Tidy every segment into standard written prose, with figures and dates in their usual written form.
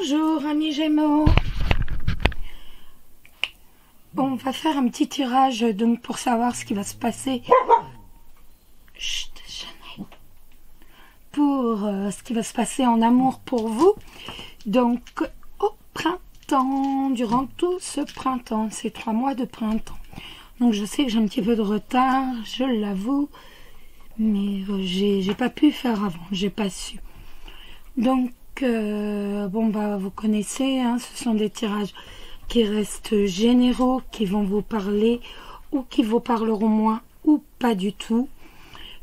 Bonjour amis Gémeaux. Bon, on va faire un petit tirage donc pour savoir ce qui va se passer. Chut, jamais. Pour ce qui va se passer en amour pour vous. Donc au printemps, durant tout ce printemps, ces 3 mois de printemps. Donc je sais que j'ai un petit peu de retard, je l'avoue, mais j'ai pas pu faire avant, j'ai pas su. Donc bon bah vous connaissez, hein, ce sont des tirages qui restent généraux, qui vont vous parler ou qui vous parleront moins ou pas du tout.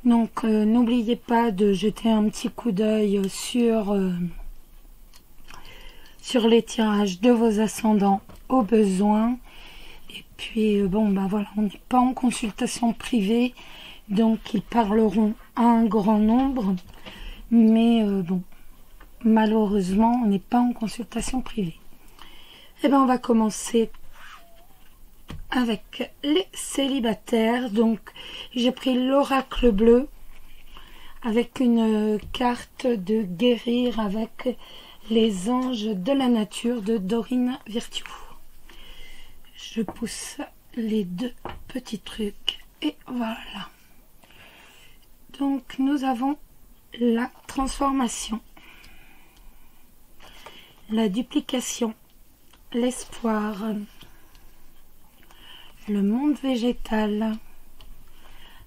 Donc n'oubliez pas de jeter un petit coup d'œil sur les tirages de vos ascendants au besoin. Et puis bon bah voilà, on n'est pas en consultation privée, donc ils parleront à un grand nombre, mais bon, malheureusement on n'est pas en consultation privée. Et bien on va commencer avec les célibataires. Donc j'ai pris l'oracle bleu avec une carte de guérir avec les anges de la nature de Dorine Virtue. Je pousse les 2 petits trucs et voilà. Donc nous avons la transformation, la duplication, l'espoir, le monde végétal,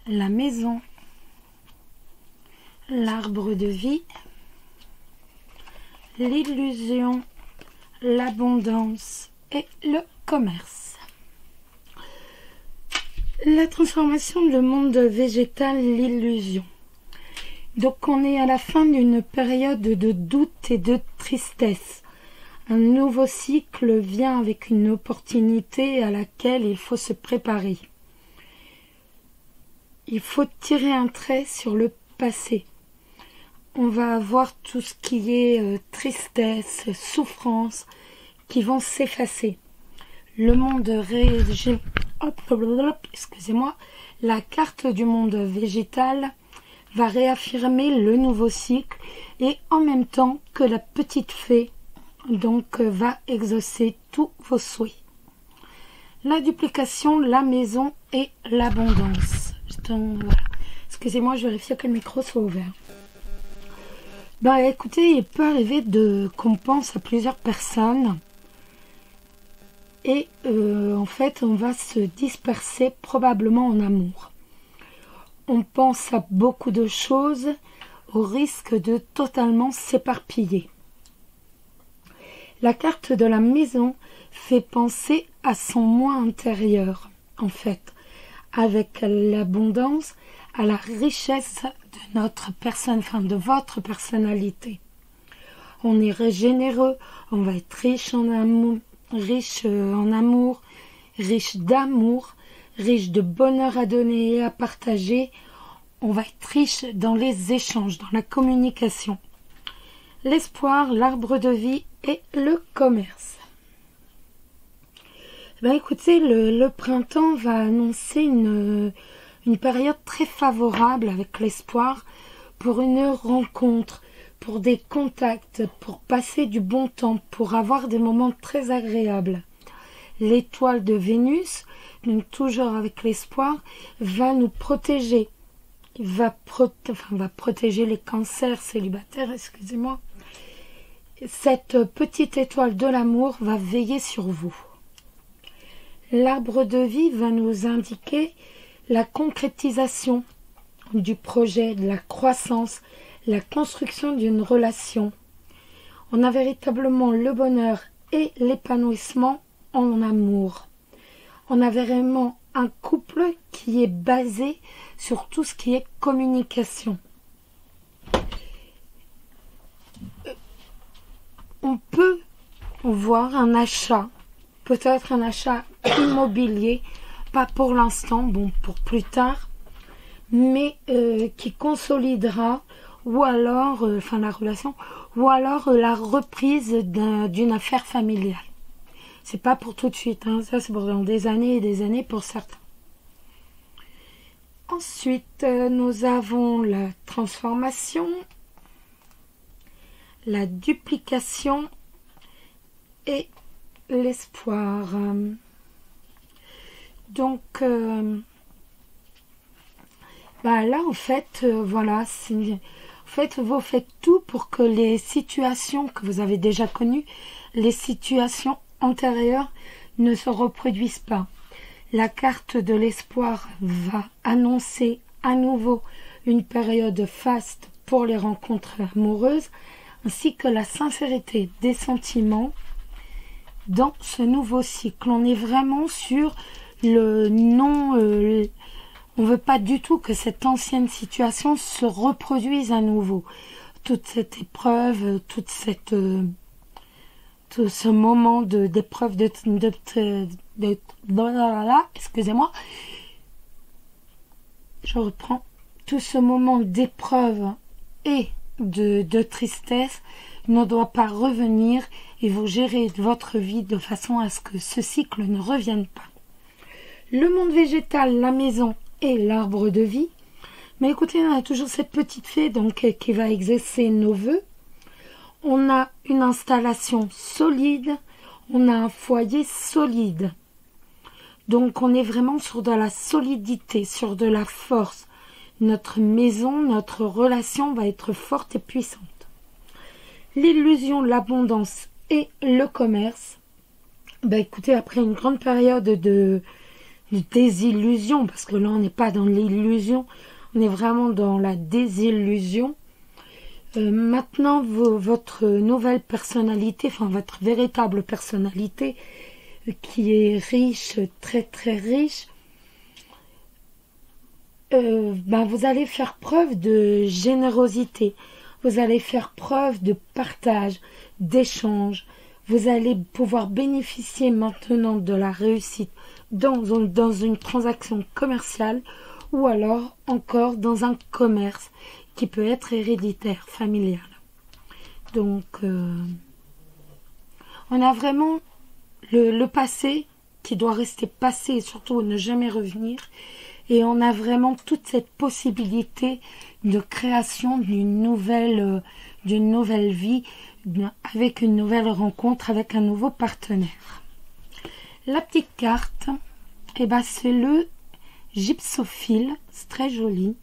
la maison, l'arbre de vie, l'illusion, l'abondance et le commerce. La transformation, le monde végétal, l'illusion. Donc on est à la fin d'une période de doute et de tristesse. Un nouveau cycle vient avec une opportunité à laquelle il faut se préparer. Il faut tirer un trait sur le passé. On va avoir tout ce qui est tristesse, souffrance, qui vont s'effacer. Le monde excusez-moi, la carte du monde végétal va réaffirmer le nouveau cycle et en même temps que la petite fée donc va exaucer tous vos souhaits. La duplication, la maison et l'abondance. Voilà. Excusez-moi, je vérifie que le micro soit ouvert. Bah écoutez, il peut arriver qu'on pense à plusieurs personnes et en fait on va se disperser probablement en amour. On pense à beaucoup de choses au risque de totalement s'éparpiller. La carte de la maison fait penser à son moi intérieur, en fait, avec l'abondance, à la richesse de notre personne, enfin de votre personnalité. On est généreux, on va être riche en amour, riche d'amour, riche de bonheur à donner et à partager. On va être riche dans les échanges, dans la communication. L'espoir, l'arbre de vie et le commerce. Ben écoutez, le printemps va annoncer une période très favorable avec l'espoir pour une rencontre, pour des contacts, pour passer du bon temps, pour avoir des moments très agréables. L'étoile de Vénus, donc toujours avec l'espoir, va nous protéger. Va protéger les cancers célibataires, excusez-moi. Cette petite étoile de l'amour va veiller sur vous. L'arbre de vie va nous indiquer la concrétisation du projet, de la croissance, la construction d'une relation. On a véritablement le bonheur et l'épanouissement en amour. On a vraiment un couple qui est basé sur tout ce qui est communication. On peut voir un achat, peut-être un achat immobilier, pas pour l'instant, bon pour plus tard, mais qui consolidera ou alors la relation, ou alors la reprise d'une affaire familiale. C'est pas pour tout de suite, hein, ça c'est pour dans des années et des années pour certains. Ensuite, nous avons la transformation, la duplication, et l'espoir. Donc, là, en fait, voilà, en fait, vous faites tout pour que les situations que vous avez déjà connues, les situations antérieures, ne se reproduisent pas. La carte de l'espoir va annoncer à nouveau une période faste pour les rencontres amoureuses, ainsi que la sincérité des sentiments dans ce nouveau cycle. On est vraiment sur le non... on ne veut pas du tout que cette ancienne situation se reproduise à nouveau. Toute cette épreuve, tout ce moment d'épreuve excusez-moi, je reprends. Tout ce moment d'épreuve et de tristesse ne doit pas revenir et vous gérez votre vie de façon à ce que ce cycle ne revienne pas. Le monde végétal, la maison et l'arbre de vie. Mais écoutez, on a toujours cette petite fée donc qui va exaucer nos vœux. On a une installation solide, on a un foyer solide. Donc on est vraiment sur de la solidité, sur de la force. Notre maison, notre relation va être forte et puissante. L'illusion, l'abondance et le commerce. Écoutez, après une grande période de désillusion, parce que là on n'est pas dans l'illusion, on est vraiment dans la désillusion. Maintenant, votre nouvelle personnalité, enfin votre véritable personnalité, qui est riche, très très riche, vous allez faire preuve de générosité, vous allez faire preuve de partage, d'échange, vous allez pouvoir bénéficier maintenant de la réussite dans une transaction commerciale ou alors encore dans un commerce qui peut être héréditaire, familial. Donc, on a vraiment le passé qui doit rester passé et surtout ne jamais revenir. Et on a vraiment toute cette possibilité de création d'une nouvelle vie, avec une nouvelle rencontre, avec un nouveau partenaire. La petite carte, c'est le gypsophile, c'est très joli.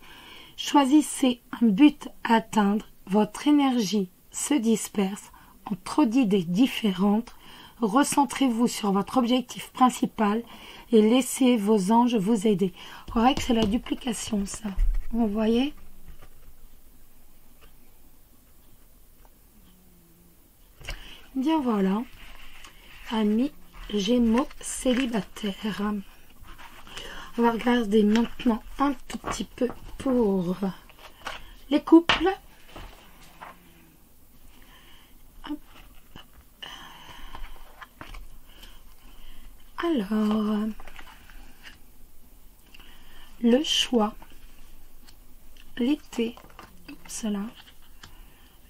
Choisissez un but à atteindre, votre énergie se disperse en trop d'idées différentes. Recentrez-vous sur votre objectif principal et laissez vos anges vous aider. On dirait que c'est la duplication, ça. Vous voyez? Bien voilà, amis Gémeaux célibataires. On va regarder maintenant un tout petit peu pour les couples. Alors, le choix, l'été, cela,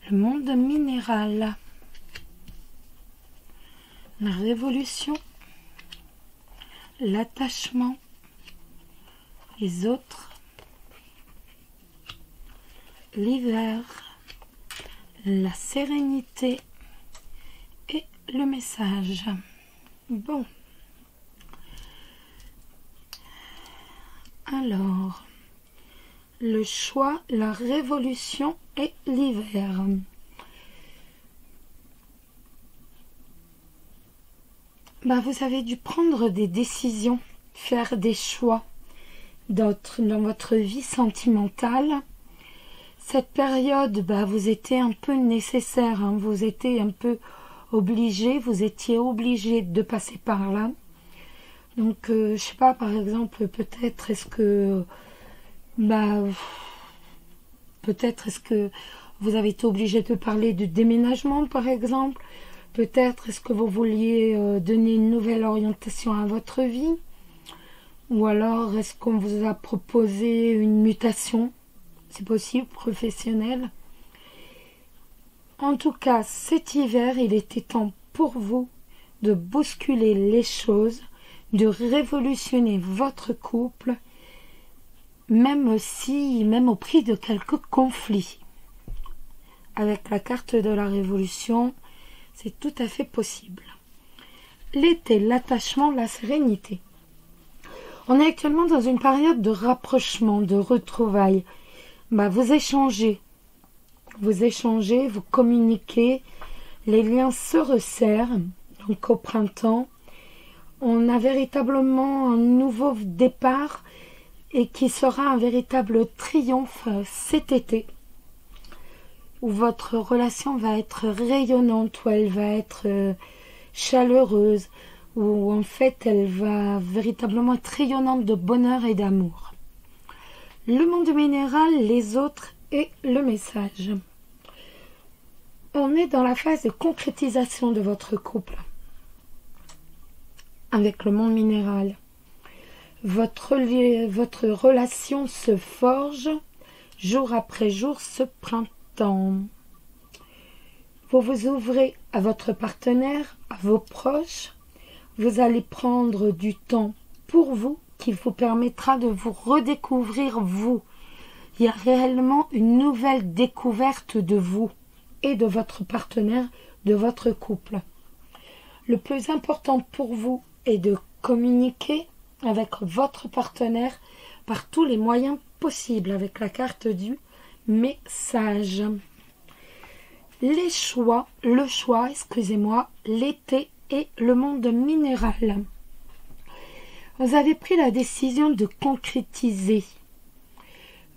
le monde minéral, la révolution, l'attachement, les autres, l'hiver, la sérénité et le message. Bon. Alors, le choix, la révolution et l'hiver. Vous avez dû prendre des décisions, faire des choix dans votre vie sentimentale. Cette période, vous étiez un peu nécessaire, hein, vous étiez un peu obligé, vous étiez obligé de passer par là. Donc, je sais pas, par exemple, peut-être est-ce que vous avez été obligé de parler de déménagement, par exemple. Peut-être est-ce que vous vouliez donner une nouvelle orientation à votre vie. Ou alors est-ce qu'on vous a proposé une mutation, c'est possible, professionnelle. En tout cas, cet hiver, il était temps pour vous de bousculer les choses, de révolutionner votre couple, même au prix de quelques conflits. Avec la carte de la révolution, c'est tout à fait possible. l'été, l'attachement, la sérénité. On est actuellement dans une période de rapprochement, de retrouvailles. Vous échangez, vous communiquez, les liens se resserrent. Donc au printemps, on a véritablement un nouveau départ et qui sera un véritable triomphe cet été, où votre relation va être rayonnante, où elle va être chaleureuse, où en fait elle va véritablement être rayonnante de bonheur et d'amour. Le monde minéral, les autres et le message. On est dans la phase de concrétisation de votre couple avec le monde minéral. Votre relation se forge jour après jour ce printemps. Vous vous ouvrez à votre partenaire, à vos proches. Vous allez prendre du temps pour vous qui vous permettra de vous redécouvrir vous. Il y a réellement une nouvelle découverte de vous et de votre partenaire, de votre couple. Le plus important pour vous est de communiquer avec votre partenaire par tous les moyens possibles avec la carte du message. Le choix, l'été et le monde minéral. Vous avez pris la décision de concrétiser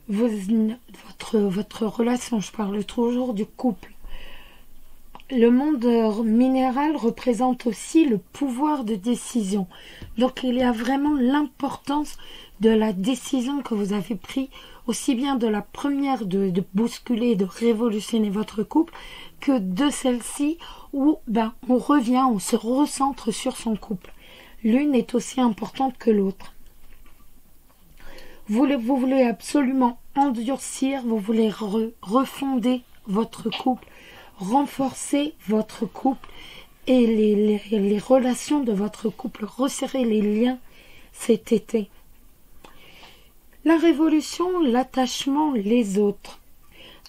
votre relation, je parle toujours du couple. Le monde minéral représente aussi le pouvoir de décision. Donc il y a vraiment l'importance de la décision que vous avez prise, aussi bien de la première de bousculer, de révolutionner votre couple, que de celle-ci où on revient, on se recentre sur son couple. L'une est aussi importante que l'autre. Vous voulez absolument endurcir, vous voulez refonder votre couple, renforcer votre couple et les relations de votre couple, resserrer les liens cet été. La révolution, l'attachement, les autres.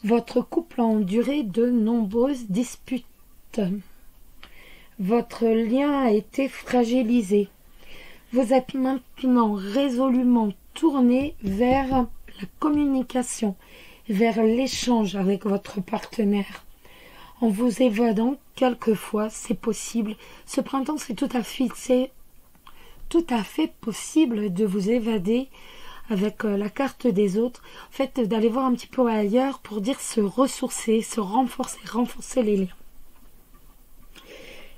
Votre couple a enduré de nombreuses disputes. Votre lien a été fragilisé. Vous êtes maintenant résolument tourné vers la communication, vers l'échange avec votre partenaire. En vous évadant, quelquefois, c'est possible. Ce printemps, c'est tout à fait possible de vous évader avec la carte des autres. En fait, d'aller voir un petit peu ailleurs pour dire se ressourcer, se renforcer les liens.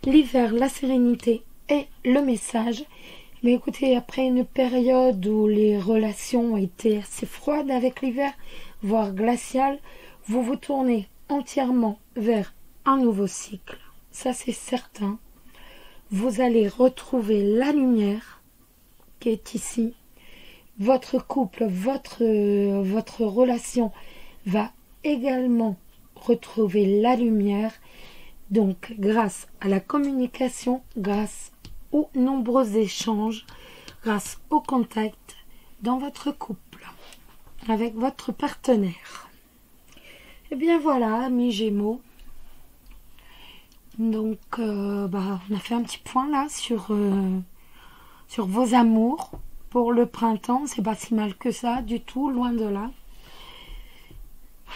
L'hiver, la sérénité et le message. Mais écoutez, après une période où les relations étaient assez froides avec l'hiver, voire glaciales, vous vous tournez entièrement vers un nouveau cycle. Ça, c'est certain. Vous allez retrouver la lumière qui est ici. Votre couple, votre relation va également retrouver la lumière. Donc, grâce à la communication, grâce aux nombreux échanges, grâce au contact dans votre couple, avec votre partenaire. Et bien voilà, amis Gémeaux. Donc, on a fait un petit point là sur vos amours pour le printemps. C'est pas si mal que ça, du tout, loin de là.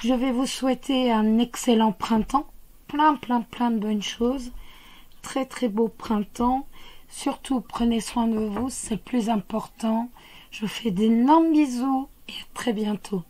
Je vais vous souhaiter un excellent printemps. Plein de bonnes choses. Très très beau printemps. Surtout, prenez soin de vous, c'est le plus important. Je vous fais d'énormes bisous et à très bientôt.